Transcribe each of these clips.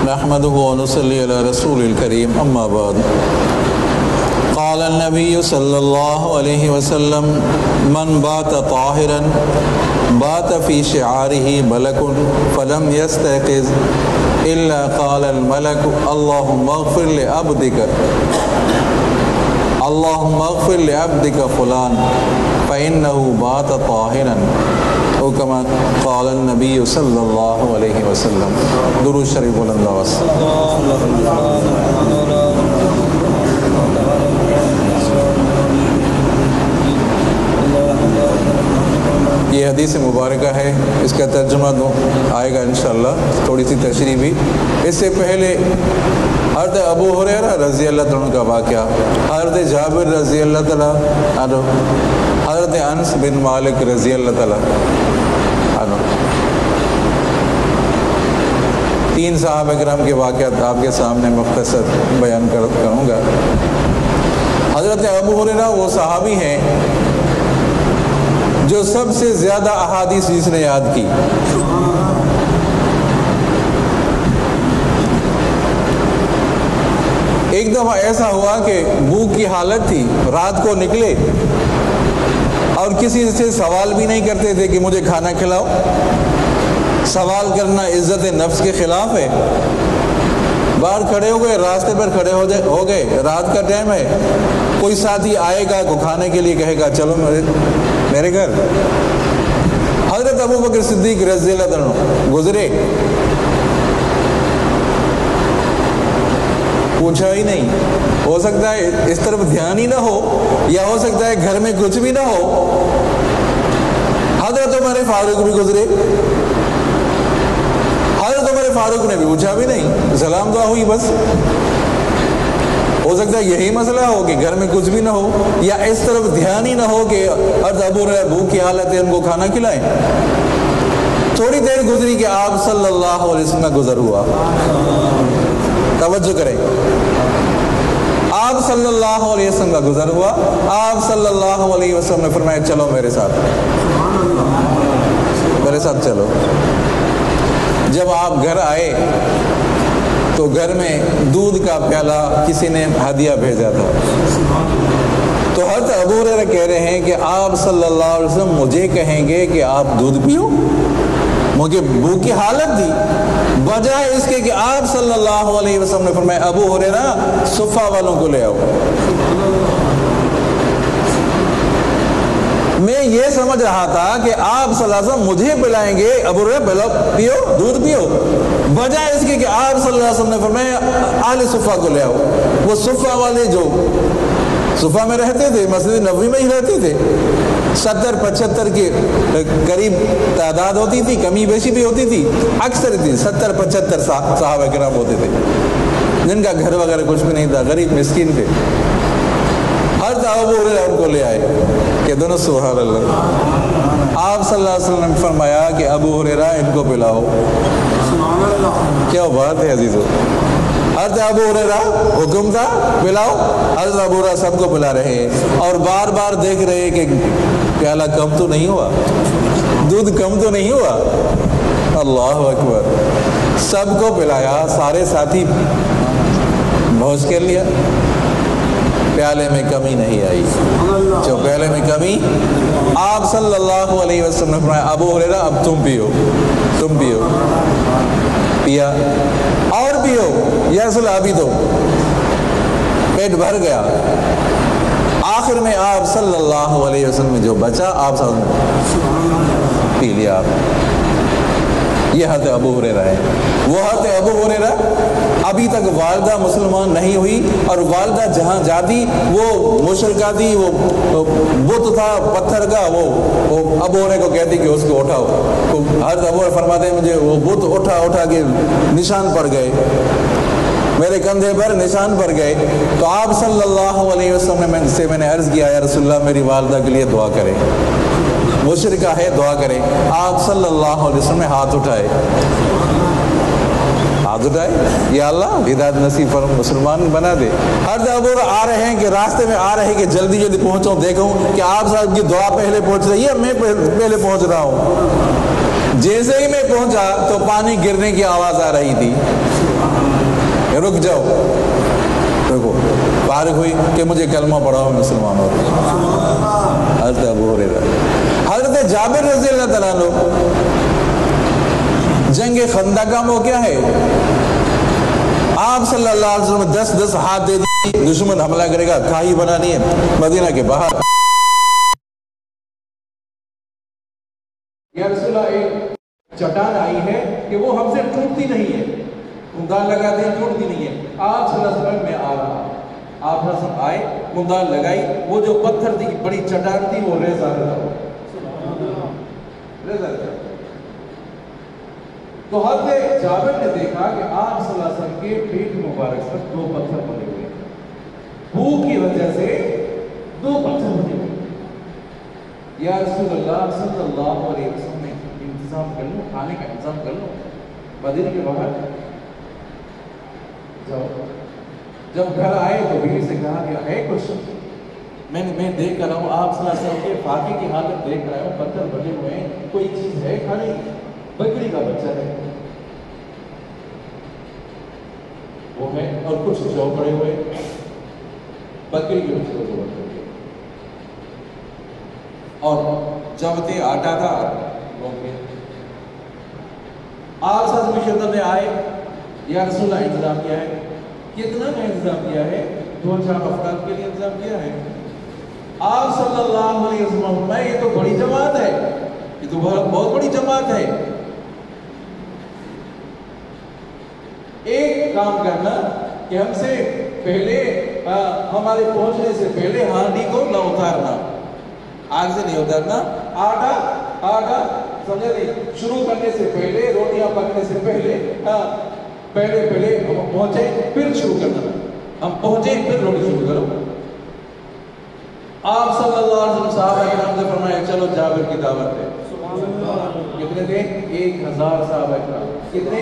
نحمده ونصلي على رسول الكريم أما بعد قال النبي صلى الله عليه وسلم من بات طاهرا بات في شعاره ملك فلم يستيقظ إلا قال الملك اللهم اغفر لعبدك فلان فإنه بات طاهرا او كما قال النبی صلی اللہ علیہ وسلم۔ درود شریف بلند آواز۔ یہ حدیث مبارکہ ہے، اس کا ترجمہ آئے گا انشاءاللہ، تھوڑی سی تشریح بھی۔ اس سے پہلے حضرت ابو ہریرہ رضی اللہ عنہ کا واقعہ، حضرت جابر رضی اللہ تعالیٰ عنہ، حضرت انس بن مالک رضی اللہ تعالیٰ عنہ، تین صحابہ کرام کے واقعات آپ کے سامنے مختصر بیان کروں گا۔ حضرت ابو ہریرہ وہ صحابی ہیں جو سب سے زیادہ احادیث جس نے یاد کی۔ ایک دفعہ ایسا ہوا کہ بھوک کی حالت تھی، رات کو نکلے اور کسی سے سوال بھی نہیں کرتے تھے کہ مجھے کھانا کھلاؤ۔ سوال کرنا عزت نفس کے خلاف ہے۔ باہر کھڑے ہو گئے، راستے پر کھڑے ہو گئے، رات کا ٹائم ہے، کوئی ساتھی آئے گا کو کھانے کے لیے کہے گا چلو میرے گھر۔ حضرت ابو بکر صدیق رضی اللہ عنہ گزرے، پوچھا ہی نہیں، ہو سکتا ہے اس طرف دھیان ہی نہ ہو، یا ہو سکتا ہے گھر میں کچھ بھی نہ ہو۔ حضرت عمر فاروق بھی گزرے، حضرت عمر فاروق نے بھی پوچھا بھی نہیں، سلام دعا ہوئی بس۔ ہو سکتا ہے یہی مسئلہ ہو کہ گھر میں کچھ بھی نہ ہو، یا اس طرف دھیان ہی نہ ہو کہ حضرت ابو ہریرہ بھوک کی حالت ہے، ان کو کھانا کھلائیں۔ تھوڑی دیر گزری کہ آپ صلی اللہ علیہ وسلم کا گزر ہوا۔ توجہ کریں، آپ صلی اللہ علیہ وسلم کا گزر ہوا، آپ صلی اللہ علیہ وسلم نے فرمایا چلو میرے ساتھ چلو۔ جب آپ گھر آئے تو گھر میں دودھ کا پیالہ کسی نے ہدیہ بھیجا تھا، تو حضرت ابو ہریرہ کہہ رہے ہیں کہ آپ صلی اللہ علیہ وسلم مجھے کہیں گے کہ آپ دودھ پیو، مجھے بھوک کی حالت تھی، بجائے اس کے کہ آپ صلی اللہ علیہ وسلم نے فرمایا ابو ہریرہ صفہ والوں کو لے آؤ۔ میں یہ سمجھ رہا تھا کہ آپ صلی اللہ علیہ وسلم مجھے پلائیں گے، ابو ہریرہ پیو دودھ پیو، بجائے اس کے کہ آپ صلی اللہ علیہ وسلم نے فرمایا اہل صفہ کو لے آؤ۔ وہ صفہ والے جو صفہ میں رہتے تھے، مسجد نبوی میں ہی رہتے تھے، 70-75 کے قریب تعداد ہوتی تھی، کمی بیشی بھی ہوتی تھی، اکثر تھی 70-75 صحابہ کرام ہوتے تھے جن کا گھر وغیرہ کچھ بھی نہیں تھا، غریب مسکین تھے۔ حضرت ابو ہریرہ ان کو لے آئے کہ دونوں سبحان اللہ۔ آپ صلی اللہ علیہ وسلم نے فرمایا کہ ابو ہریرہ ان کو پلاؤ۔ کیا بات ہے عزیزو، حضرت ابو ہریرہ حکم تھا پلاؤ، حضرت ابو ہریرہ سب کو پلا رہے ہیں اور بار بار دیکھ رہے ہیں کہ پیالہ کم تو نہیں ہوا، دودھ کم تو نہیں ہوا۔ اللہ اکبر، سب کو پلایا، سارے ساتھی بھوج کر لیا، پیالے میں کمی نہیں آئی۔ جو پیالے میں کمی، آپ صلی اللہ علیہ وسلم نے فرمایا ابو ہریرہ اب تم پیو، پیا اور پیو، یا رسول اللہ ابھی دو، پیٹ بھر گیا۔ آخر میں آپ صلی اللہ علیہ وسلم میں جو بچا آپ صلی اللہ علیہ وسلم پی لیا۔ یہ حضرت ابو ہریرہ ہے۔ وہ حضرت ابو ہریرہ ابھی تک والدہ مسلمان نہیں ہوئی، اور والدہ جہاں جاتی وہ مشرکہ تھی، وہ بت تھا پتھر کا، وہ ابو ہریرہ کو کہتی کہ اس کو اٹھاؤ۔ حضرت ابو ہریرہ فرماتے ہیں مجھے وہ بت اٹھا کے نشان پڑ گئے، میرے کندھے پر نشان پڑ گئے۔ تو آپ صلی اللہ علیہ وسلم سے میں نے عرض کیا یا رسول اللہ میری والدہ کے لیے دعا کریں، مشرکہ ہے دعا کریں۔ آپ صلی اللہ علیہ وسلم نے ہاتھ اٹھائے، یا اللہ ہدایت نصیب پر مسلمان بنا دے۔ حضرت ابو ہریرہ آ رہے ہیں کہ راستے میں آ رہے ہیں کہ جلدی پہنچوں، دیکھوں کہ آپ صاحب کی دعا پہلے پہنچ رہی ہے، میں پہلے پہنچ رہا ہوں۔ جیسے ہی میں پہنچا تو پانی گرنے کی آواز آ رہی تھی، رک جاؤ، رکو، فارغ ہوئی کہ مجھے کلمہ پڑھاؤ، مسلمان ہو گئے۔ حضرت ابو ہریرہ، حضرت جابر رضی اللہ تعالیٰ عنہ، جنگ خندق کا موقع ہے، آپ صلی اللہ علیہ وسلم 10 ہاتھ دے دی، دشمن حملہ کرے گا، کھائی بنانی ہے مدینہ کے باہر۔ یا رسول اللہ ایک چٹان آئی ہے کہ وہ ہم سے ٹوٹتی نہیں ہے، مندان لگاتے ہیں ٹوٹتی نہیں ہے۔ آپ صلی اللہ علیہ وسلم میں آ رہا، آپ صلی اللہ علیہ وسلم آئے، مندان لگائی، وہ جو پتھر تھی بڑی چٹان تھی وہ ریزہ رہا، ریزہ رہا۔ تو حضرت جابر نے دیکھا کہ آپ صلی اللہ علیہ وسلم کے پیٹ مبارک پر 2 پتھر بنے ہوئے، بھوک کی وجہ سے 2 پتھر بنے ہوئے۔ یا رسول اللہ صلی اللہ علیہ وسلم نے انتظام کر لوں، کھانے کا انتظام کر لوں، مدینے کے باہر جاؤ۔ جب گھر آئے تو بیوی سے کہا کہ ہے کچھ؟ میں دیکھ کر رہا ہوں، آپ صلی اللہ علیہ وسلم کے فاقے کی حالت دیکھ رہا ہوں، پتھر بنے ہوئے ہیں، کوئی چیز ہے کھانے کی؟ بکری کا بچہ ہے وہ ہے، اور کچھ جو پڑے ہوئے بکری کے بچے کو ضرورت ہے، اور جب آٹا تھا آپ ساتھ میں آئے، یا رسول اللہ انتظام کیا ہے، کتنا میں انتظام کیا ہے؟ 2-4 افراد کے لیے انتظام کیا ہے۔ آپ صلی اللہ علیہ وسلم میں یہ تو بڑی جماعت ہے، یہ تو بہت بڑی جماعت ہے، ایک کام کرنا کہ ہم سے پہلے ہمارے پہنچنے سے پہلے ہانڈی کو نہ اتارنا، آگ سے نہیں اتارنا، آٹا سمجھے نہیں، شروع کرنے سے پہلے، روٹیاں پکنے سے پہلے پہلے ہم پہنچے پھر شروع کرنا، ہم پہنچے پھر روٹی شروع کرو۔ آپ صلی اللہ علیہ وسلم صحابہ کرام سے فرمایا چلو جابر کی دعوت ہے۔ کتنے تھے؟ 1000 صحابہ کرام، کتنے؟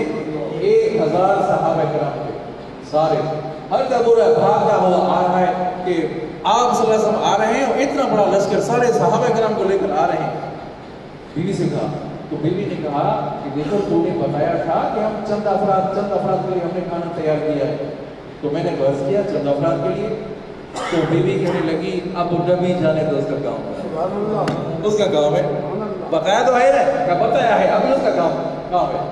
1000 صحابہ کرام تھے سارے۔ ہر ابو ہریرہ بھاگتا ہوا آ رہا ہے کہ آپ صلی اللہ علیہ وسلم آ رہے ہیں، اور اتنا بڑا لشکر سارے صحابہ کرام کو لے کر آ رہے ہیں۔ بیوی سے کہا، تو بیوی نے کہا کہ دیکھو تو نے بتایا تھا کہ ہم چند افراد کے لیے ہم نے کھانا تیار کیا ہے، تو میں نے بحث کیا چند افراد کے لیے، تو بیوی کہنے لگی اب نبی جانے تو اس کا کام ہے، اس کا کام ہے، بتایا تو ہے نا، کیا بتایا ہے، ابھی اس کا کام ہے۔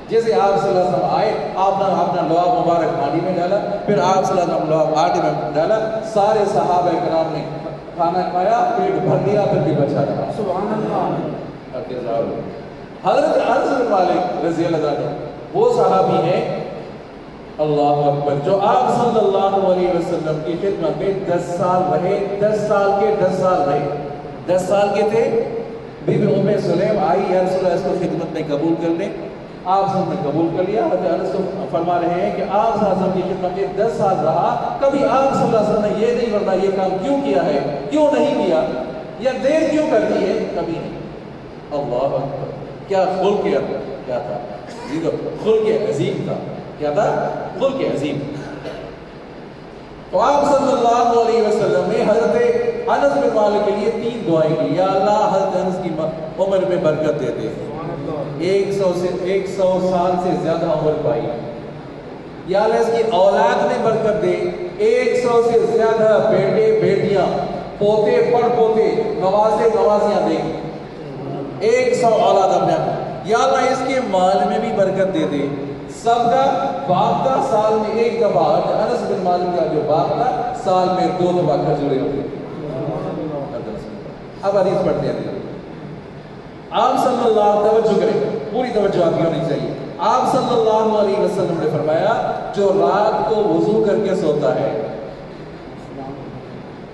جیسے آپ صلی اللہ علیہ وسلم آئے، آپ نے اپنا لعاب مبارک پانی میں ڈالا، پھر آپ صلی اللہ علیہ وسلم لعاب آٹے میں ڈالا، سارے صحابہ کرام نے کھانا کھایا، پیٹ بھر لیا، پھر بھی بچا رہا۔ سبحان اللہ۔ حضرت انس بن مالک رضی اللہ عنہ وہ صحابی ہیں، اللہ اکبر، جو آپ صلی اللہ علیہ وسلم کی خدمت میں 10 سال رہے، 10 سال کے 10 سال رہے، 10 سال کے تھے۔ بی بی ام سلیم آئی، یا رسول اللہ اس کو خدمت میں قبول کر لیں، آپ صلی اللہ علیہ وسلم نے قبول کر لیا۔ حضرت انس کو فرما رہے ہیں کہ آپ صلی اللہ علیہ وسلم کی خدمت میں 10 سال رہا، کبھی آپ صلی اللہ علیہ وسلم نے یہ نہیں فرمایا یہ کام کیوں کیا ہے، کیوں نہیں کیا، یا دیر کیوں کر دی ہے، کبھی نہیں۔ اللہ اکبر، کیا خلق کیا تھا، خلق عظیم تھا، کیا تھا، خلق عظیم۔ تو آپ صلی اللہ علیہ وسلم نے حضرت انس بن مالک کے لیے 3 دعائیں کی، یا اللہ حضرت انس کی عمر میں برکت دے دے، 100 سال سے زیادہ عمر پائی، یا اللہ اس کی اولاد میں برکت دے، 100 سے زیادہ بیٹے بیٹیاں پوتے پڑ پوتے نوازے نوازیاں دے گی، 100 اولاد اپنے آپ، یا اللہ اس کے مال میں بھی برکت دے دے۔ سب کا باپ کا سال میں 1 دفعہ، انس بن مالک کا جو باپ تھا سال میں 2 دفعہ کھجورے ہوتے۔ اب حدیث پڑھتے ہیں، آپ صلی اللہ توجہ کریں، پوری توجہ آپ کی ہونی چاہیے۔ آپ صلی اللہ علیہ وسلم نے فرمایا جو رات کو وضو کر کے سوتا ہے،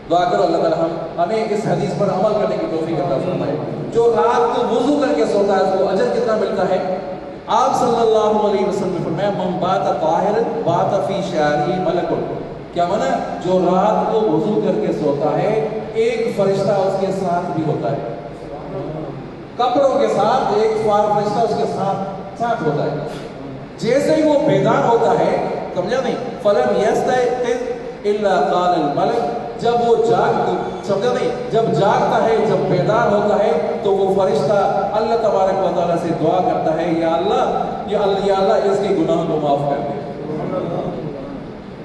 دعا کرو اللہ تعالیٰ ہمیں اس حدیث پر عمل کرنے کی توفیق عطا فرمائے، جو رات کو وضو کر کے سوتا ہے اس کو اجر کتنا ملتا ہے؟ آپ صلی اللہ علیہ وسلم نے فرمایا من بات طاہرا بات فی شعری ملک، کیا مانا؟ جو رات کو وضو کر کے سوتا ہے ایک فرشتہ اس کے ساتھ بھی ہوتا ہے، کپڑوں کے ساتھ ایک فرشتہ اس کے ساتھ ہوتا ہے۔ جیسے ہی وہ بیدار ہوتا ہے، سمجھا نہیں، فلم یستیقظ الا قال الملک، جب وہ سمجھا نہیں، جب جاگتا ہے، جب بیدار ہوتا ہے تو وہ فرشتہ اللہ تبارک و تعالیٰ سے دعا کرتا ہے، یا اللہ اس کے گناہوں کو معاف کر دے،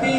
3